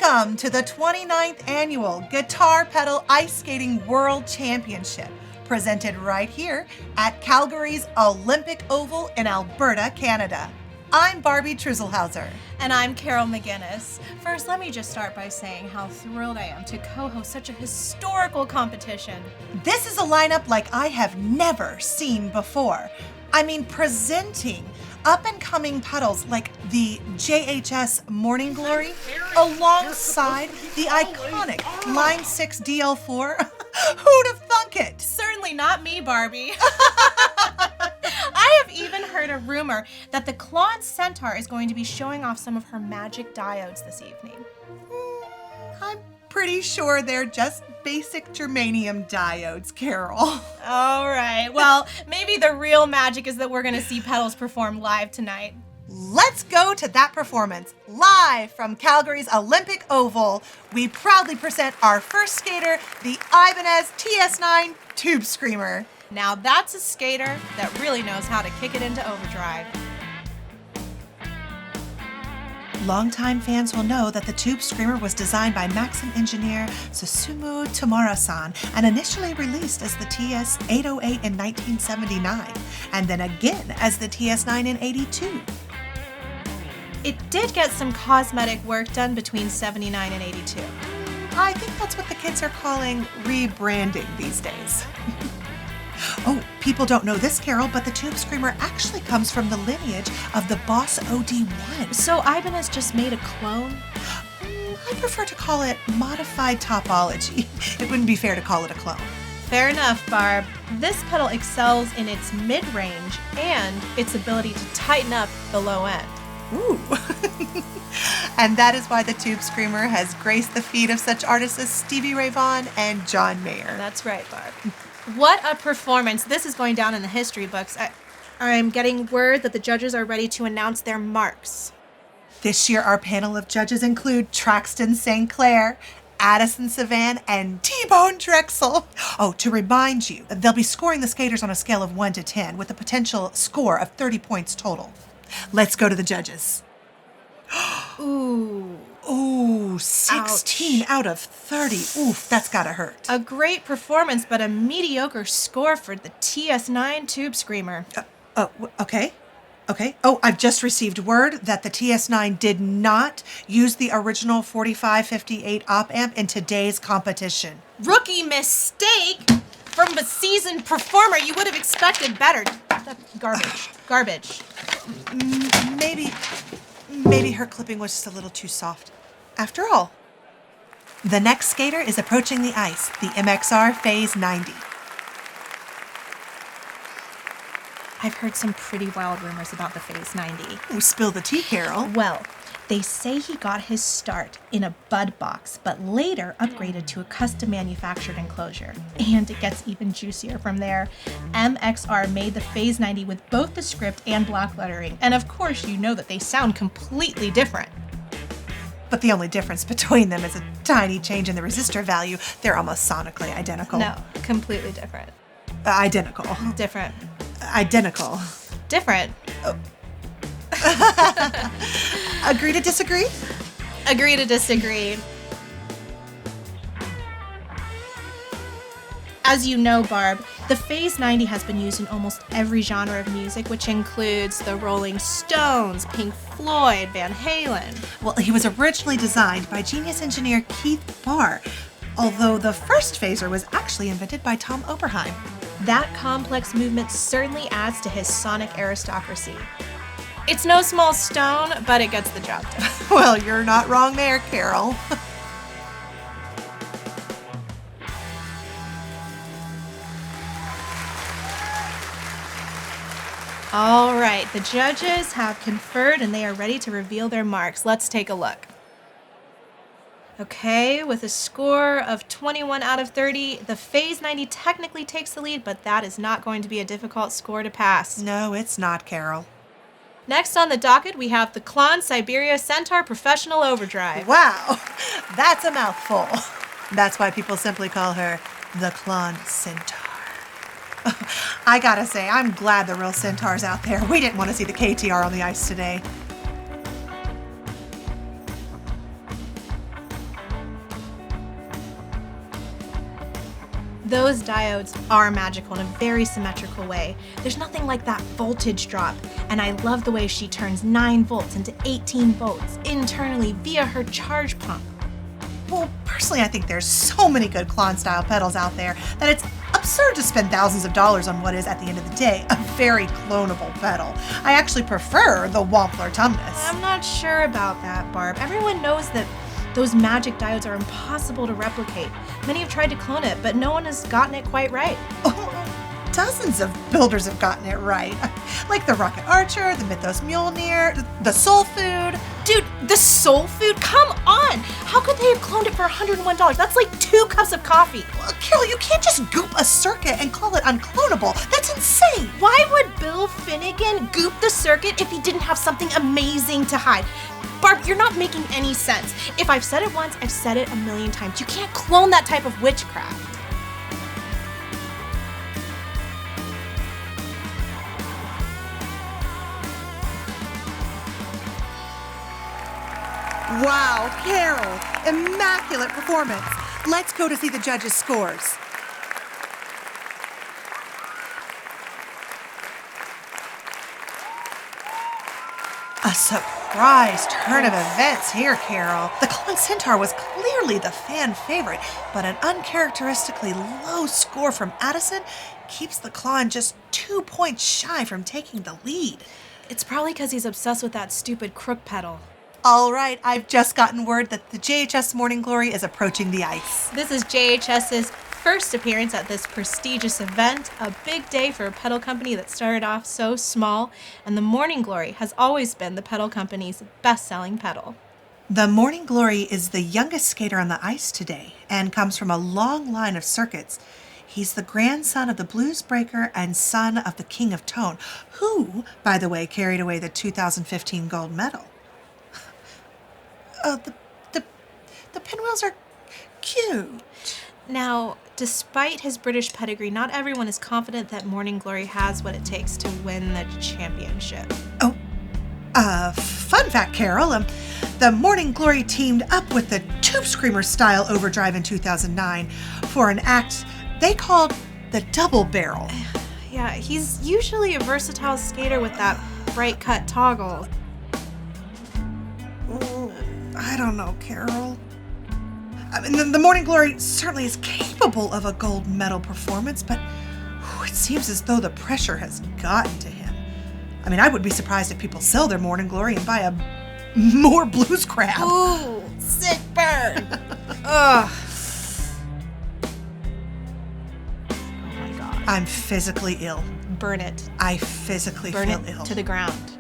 Welcome to the 29th Annual Guitar Pedal Ice Skating World Championship, presented right here at Calgary's Olympic Oval in Alberta, Canada. I'm Barbie Truzelhauser. And I'm Carol McGinnis. First, let me just start by saying how thrilled I am to co-host such a historical competition. This is a lineup like I have never seen before. I mean, presenting up-and-coming pedals like the JHS Morning Glory alongside the iconic Line 6 DL4. Who'd have thunk it? Certainly not me, Barbie. I have even heard a rumor that the Klon Centaur is going to be showing off some of her magic diodes this evening. I'm pretty sure they're just basic germanium diodes, Carol. All right. Well, maybe the real magic is that we're going to see pedals perform live tonight. Let's go to that performance. Live from Calgary's Olympic Oval, we proudly present our first skater, the Ibanez TS9 Tube Screamer. Now that's a skater that really knows how to kick it into overdrive. Longtime fans will know that the Tube Screamer was designed by Maxim engineer Susumu Tamura-san and initially released as the TS808 in 1979, and then again as the TS9 in '82. It did get some cosmetic work done between 79 and 82. I think that's what the kids are calling rebranding these days. Oh, people don't know this, Carol, but the Tube Screamer actually comes from the lineage of the Boss OD1. So Ibanez just made a clone? I prefer to call it modified topology. It wouldn't be fair to call it a clone. Fair enough, Barb. This pedal excels in its mid-range and its ability to tighten up the low end. Ooh. And that is why the Tube Screamer has graced the feet of such artists as Stevie Ray Vaughan and John Mayer. That's right, Barb. What a performance. This is going down in the history books. I'm getting word that the judges are ready to announce their marks. This year, our panel of judges include Traxton St. Clair, Addison Savan, and T-Bone Drexel. Oh, to remind you, they'll be scoring the skaters on a scale of 1 to 10 with a potential score of 30 points total. Let's go to the judges. Ooh, 16 out of 30. Oof, that's gotta hurt. A great performance, but a mediocre score for the TS9 Tube Screamer. Okay. Oh, I've just received word that the TS9 did not use the original 4558 op amp in today's competition. Rookie mistake from a seasoned performer. You would have expected better. Garbage. Maybe her clipping was just a little too soft. After all, the next skater is approaching the ice, the MXR Phase 90. I've heard some pretty wild rumors about the Phase 90. Ooh, spill the tea, Carol. Well, they say he got his start in a bud box, but later upgraded to a custom manufactured enclosure. And it gets even juicier from there. MXR made the Phase 90 with both the script and block lettering. And of course, you know that they sound completely different. But the only difference between them is a tiny change in the resistor value. They're almost sonically identical. No, completely different. Identical. Different. Identical. Different. Oh. Agree to disagree? Agree to disagree. As you know, Barb, the Phase 90 has been used in almost every genre of music, which includes the Rolling Stones, Pink Floyd, Van Halen. Well, he was originally designed by genius engineer Keith Barr, although the first phaser was actually invented by Tom Oberheim. That complex movement certainly adds to his sonic aristocracy. It's no small stone, but it gets the job done. Well, you're not wrong there, Carol. All right, the judges have conferred and they are ready to reveal their marks. Let's take a look. Okay, with a score of 21 out of 30, the Phase 90 technically takes the lead, but that is not going to be a difficult score to pass. No, it's not, Carol. Next on the docket, we have the Klon Centaur Professional Overdrive. Wow, that's a mouthful. That's why people simply call her the Klon Centaur. I gotta say, I'm glad the real centaur's out there. We didn't want to see the KTR on the ice today. Those diodes are magical in a very symmetrical way. There's nothing like that voltage drop, and I love the way she turns 9 volts into 18 volts internally via her charge pump. Well, personally, I think there's so many good Klon-style pedals out there that it's absurd to spend thousands of dollars on what is, at the end of the day, a very clonable pedal. I actually prefer the Wampler Tumnus. I'm not sure about that, Barb. Everyone knows that those magic diodes are impossible to replicate. Many have tried to clone it, but no one has gotten it quite right. Dozens of builders have gotten it right. Like the Rocket Archer, the Mythos Mjolnir, the Soul Food. Dude, the Soul Food? Come on! How could they have cloned it for $101? That's like 2 cups of coffee. Well, Carol, you can't just goop a circuit and call it unclonable. That's insane. Why would Bill Finnegan goop the circuit if he didn't have something amazing to hide? Barb, you're not making any sense. If I've said it once, I've said it a million times. You can't clone that type of witchcraft. Wow, Carol, immaculate performance. Let's go to see the judges' scores. A surprise turn of events here, Carol. The Klon Centaur was clearly the fan favorite, but an uncharacteristically low score from Addison keeps the Klon just 2 points shy from taking the lead. It's probably because he's obsessed with that stupid crook pedal. All right, I've just gotten word that the JHS Morning Glory is approaching the ice. This is JHS's first appearance at this prestigious event, a big day for a pedal company that started off so small, and the Morning Glory has always been the pedal company's best-selling pedal. The Morning Glory is the youngest skater on the ice today and comes from a long line of circuits. He's the grandson of the blues breaker and son of the King of Tone, who, by the way, carried away the 2015 gold medal. The pinwheels are cute. Now, despite his British pedigree, not everyone is confident that Morning Glory has what it takes to win the championship. Oh, fun fact, Carol. The Morning Glory teamed up with the Tube Screamer style overdrive in 2009 for an act they called the Double Barrel. Yeah, he's usually a versatile skater with that bright cut toggle. I don't know, Carol. I mean, the Morning Glory certainly is capable of a gold medal performance, but it seems as though the pressure has gotten to him. I mean, I would be surprised if people sell their Morning Glory and buy more blues crap. Ooh, sick burn. Ugh. Oh my God. I'm physically ill. Burn it. I physically Burn feel it ill. to the ground.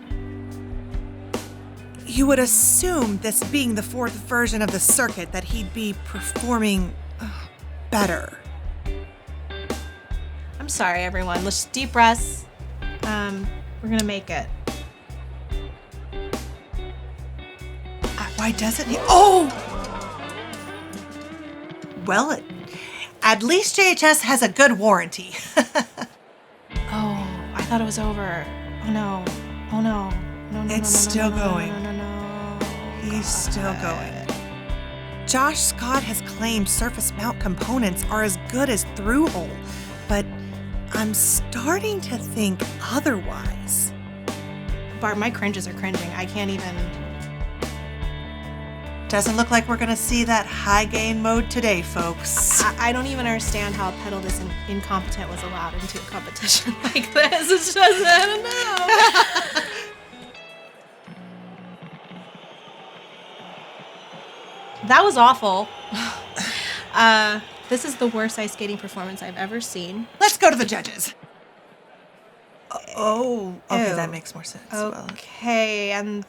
You would assume, this being the 4th version of the circuit, that he'd be performing better. I'm sorry, everyone. Let's just deep breaths. We're gonna make it. Why doesn't he? Oh! Well, at least JHS has a good warranty. Oh, I thought it was over. Oh no. Oh no. No, no, It's no, still no, no, going. No, no, no, no. He's still going. Josh Scott has claimed surface mount components are as good as through-hole, but I'm starting to think otherwise. Barb, my cringes are cringing. I can't even. Doesn't look like we're gonna see that high gain mode today, folks. I don't even understand how a pedal this incompetent was allowed into a competition like this. It's just, I don't know. That was awful. This is the worst ice skating performance I've ever seen. Let's go to the judges. Oh, okay, Ew. that makes more sense. Okay, and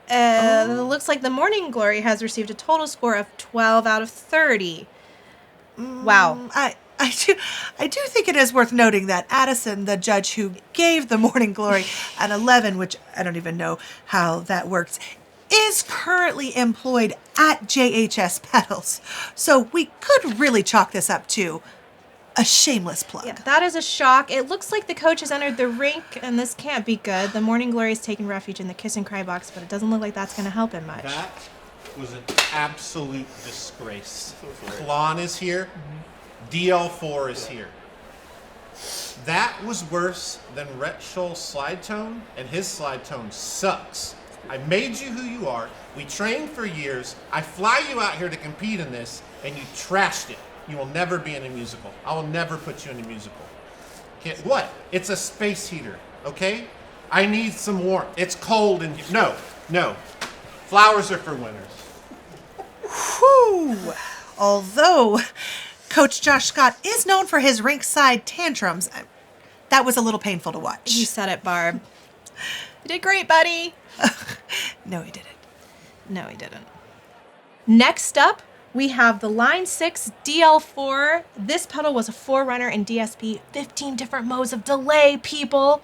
it looks like the Morning Glory has received a total score of 12 out of 30. Wow. I do think it is worth noting that Addison, the judge who gave the Morning Glory an 11, which I don't even know how that works, is currently employed at JHS Pedals. So we could really chalk this up to a shameless plug. Yeah, that is a shock. It looks like the coach has entered the rink, and this can't be good. The Morning Glory is taking refuge in the kiss and cry box, but it doesn't look like that's going to help him much. That was an absolute disgrace. Klon is here, DL4 is here. That was worse than Rhett Scholl's slide tone, and his slide tone sucks. I made you who you are. We trained for years. I fly you out here to compete in this, and you trashed it. You will never be in a musical. I will never put you in a musical. What? It's a space heater, okay? I need some warmth. It's cold in here. No. Flowers are for winners. Whew. Although Coach Josh Scott is known for his rinkside tantrums, that was a little painful to watch. You said it, Barb. You did great, buddy. No, he didn't. No, he didn't. Next up, we have the Line 6 DL4. This pedal was a forerunner in DSP, 15 different modes of delay, people.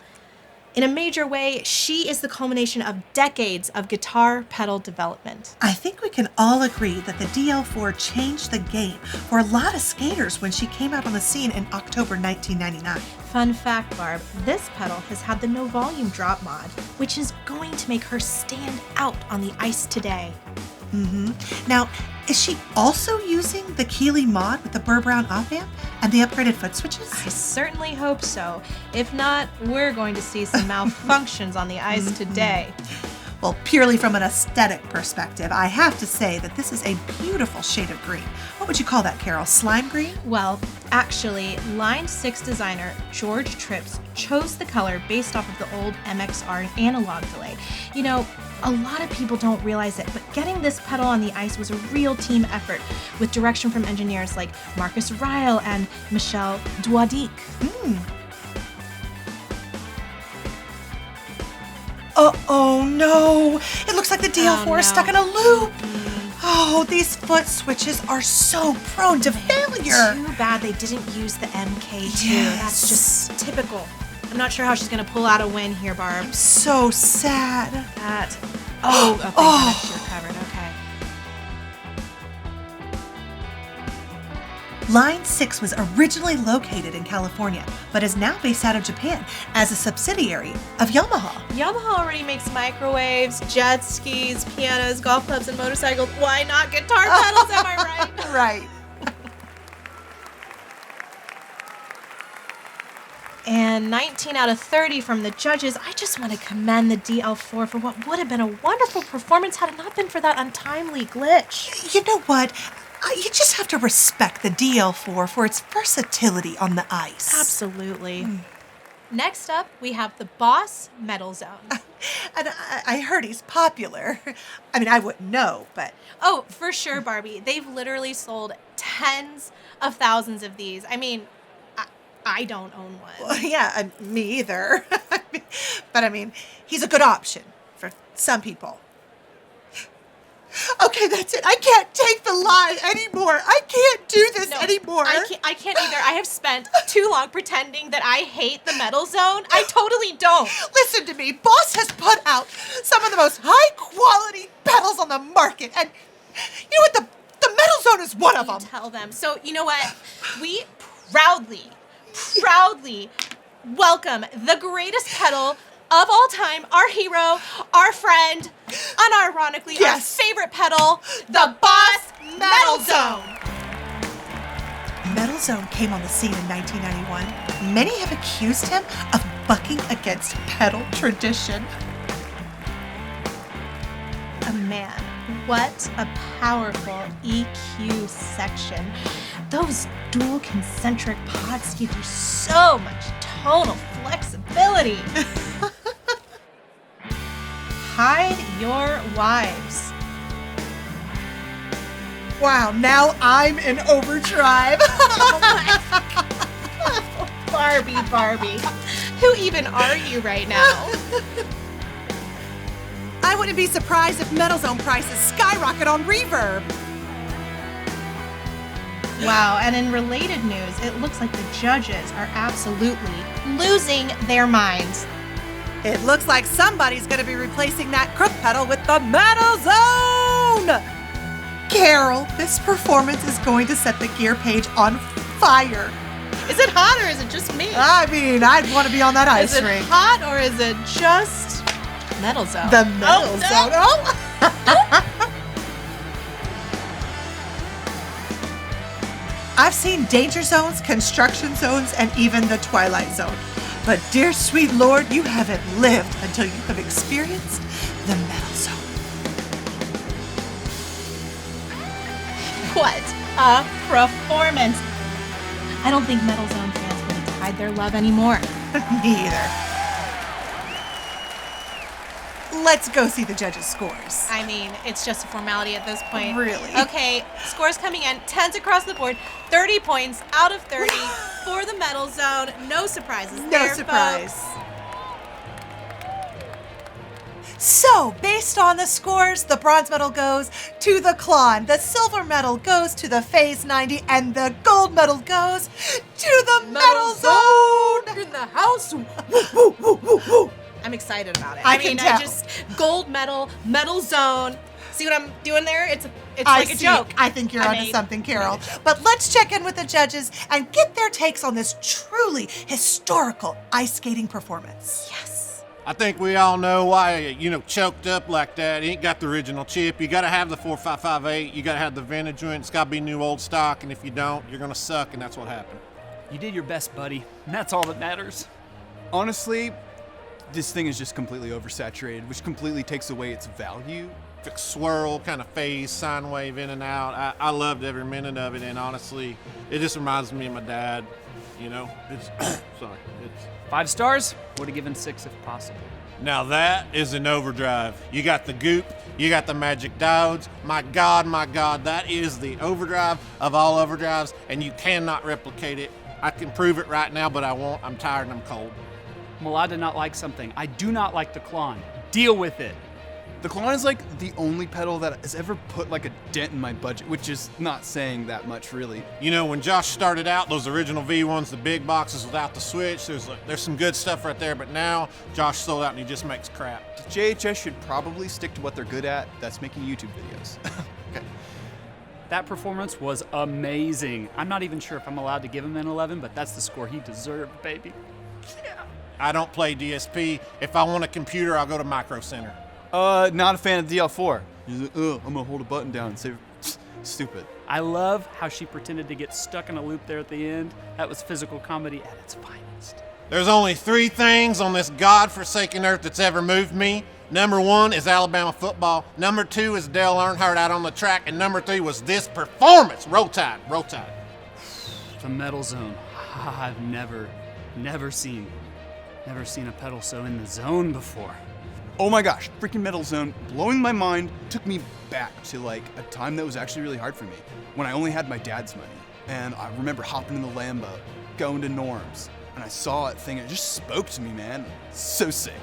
In a major way, she is the culmination of decades of guitar pedal development. I think we can all agree that the DL4 changed the game for a lot of skaters when she came out on the scene in October 1999. Fun fact, Barb, this pedal has had the no volume drop mod, which is going to make her stand out on the ice today. Now, is she also using the Keeley mod with the Burr Brown op amp and the upgraded foot switches? I certainly hope so. If not, we're going to see some malfunctions on the ice today. Well, purely from an aesthetic perspective, I have to say that this is a beautiful shade of green. What would you call that, Carol? Slime green? Well, actually, Line 6 designer George Trips chose the color based off of the old MXR analog delay. You know, a lot of people don't realize it, but getting this pedal on the ice was a real team effort with direction from engineers like Marcus Ryle and Michel Douadic. Oh no! It looks like the DL4 is stuck in a loop! Oh, these foot switches are so prone to failure! Too bad they didn't use the MK2. Yes. That's just typical. I'm not sure how she's going to pull out a win here, Barb. So sad. That. Oh, thank goodness you're covered. Okay. Line 6 was originally located in California, but is now based out of Japan as a subsidiary of Yamaha. Yamaha already makes microwaves, jet skis, pianos, golf clubs, and motorcycles. Why not guitar pedals? Am I right? Right. And 19 out of 30 from the judges. I just want to commend the DL4 for what would have been a wonderful performance had it not been for that untimely glitch. You know what? You just have to respect the DL4 for its versatility on the ice. Absolutely. Next up, we have the Boss Metal Zone. And I heard he's popular. I mean, I wouldn't know, but... Oh, for sure, Barbie. They've literally sold tens of thousands of these. I mean, I don't own one. Well, yeah, me either. But I mean, he's a good option for some people. Okay, that's it. I can't take the lie anymore. I can't do this anymore. I can't either. I have spent too long pretending that I hate the Metal Zone. I totally don't. Listen to me. Boss has put out some of the most high-quality pedals on the market. And you know what? The Metal Zone is one of them. Tell them. So, you know what? We proudly welcome the greatest pedal of all time, our hero, our friend, unironically, our favorite pedal, the Boss Metal Zone. Metal Zone came on the scene in 1991. Many have accused him of bucking against pedal tradition. Man, what a powerful EQ section. Those dual concentric pods give you so much tonal flexibility. Hide your wives. Wow, now I'm in overdrive. Barbie. Who even are you right now? I wouldn't be surprised if Metal Zone prices skyrocket on Reverb. Wow, and in related news, it looks like the judges are absolutely losing their minds. It looks like somebody's going to be replacing that crook pedal with the Metal Zone! Carol, this performance is going to set the gear page on fire. Is it hot or is it just me? I mean, I'd want to be on that ice rink. Is it hot or is it just Metal Zone? The Metal Zone. Oh! I've seen danger zones, construction zones, and even the Twilight Zone. But dear sweet Lord, you haven't lived until you have experienced the metal zone. What a performance. I don't think Metal Zone fans really hide their love anymore. Me either. Let's go see the judges' scores. I mean, it's just a formality at this point. Really? Okay, scores coming in, 10s across the board, 30 points out of 30 for the Metal Zone. No surprises there, surprise. folks. So, based on the scores, the bronze medal goes to the Klon, the silver medal goes to the Phase 90, and the gold medal goes to the Metal Zone! In the house. Woo, woo, woo, woo. I'm excited about it. I can tell. Gold medal, Metal Zone. See what I'm doing there? It's I like a see. joke. I think you're onto something, Carol. But let's check in with the judges and get their takes on this truly historical ice skating performance. Yes. I think we all know why, choked up like that. You ain't got the original chip. You gotta have the 4558. You gotta have the vintage one. It's gotta be new old stock. And if you don't, you're gonna suck, and that's what happened. You did your best, buddy. And that's all that matters. Honestly, this thing is just completely oversaturated, which completely takes away its value. Swirl, kind of phase, sine wave in and out. I loved every minute of it, and honestly, it just reminds me of my dad. It's sorry. It's 5 stars? Would have given 6 if possible. Now that is an overdrive. You got the goop, you got the magic diodes. My God, that is the overdrive of all overdrives, and you cannot replicate it. I can prove it right now, but I won't. I'm tired and I'm cold. I'm allowed to not like something. I do not like the Klon. Deal with it. The Klon is like the only pedal that has ever put like a dent in my budget, which is not saying that much really. When Josh started out, those original V1s, the big boxes without the switch, there's some good stuff right there, but now Josh sold out and he just makes crap. JHS should probably stick to what they're good at. That's making YouTube videos. Okay. That performance was amazing. I'm not even sure if I'm allowed to give him an 11, but that's the score he deserved, baby. I don't play DSP. If I want a computer, I'll go to Micro Center. Not a fan of DL4. He's like, I'm gonna hold a button down and say, stupid. I love how she pretended to get stuck in a loop there at the end. That was physical comedy at its finest. There's only 3 things on this godforsaken earth that's ever moved me. Number 1 is Alabama football. Number 2 is Dale Earnhardt out on the track. And number 3 was this performance. Roll Tide, Roll Tide. The Metal Zone. I've never seen a pedal so in the zone before. Oh my gosh, freaking Metal Zone, blowing my mind, took me back to like a time that was actually really hard for me, when I only had my dad's money. And I remember hopping in the Lambo, going to Norm's, and I saw that thing, and it just spoke to me, man. So sick.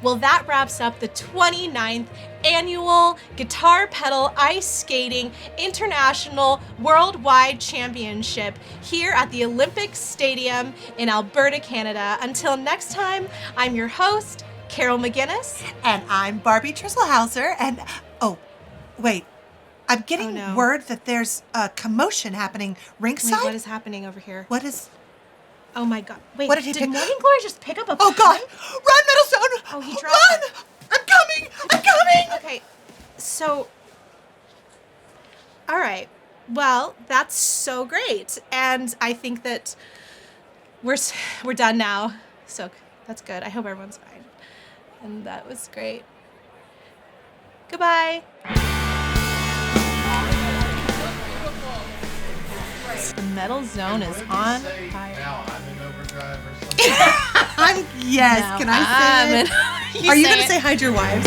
Well, that wraps up the 29th annual Guitar Pedal Ice Skating International Worldwide Championship here at the Olympic Stadium in Alberta, Canada. Until next time, I'm your host, Carol McGinnis. And I'm Barbie Trisselhauser. And, wait. I'm getting word that there's a commotion happening ringside. Wait, what is happening over here? What is... Oh my God. Wait, what did he pick? Morning Glory just pick up a Oh God! Run, Metal Zone! Oh, he dropped Run! it. I'm coming! I'm coming! Okay, so... All right. Well, that's so great. And I think that we're done now. So that's good. I hope everyone's fine. And that was great. Goodbye. The Metal Zone is on fire. Now I'm in overdrive or something. Yes, can I say it? You Are you say going to it. say hide your wives?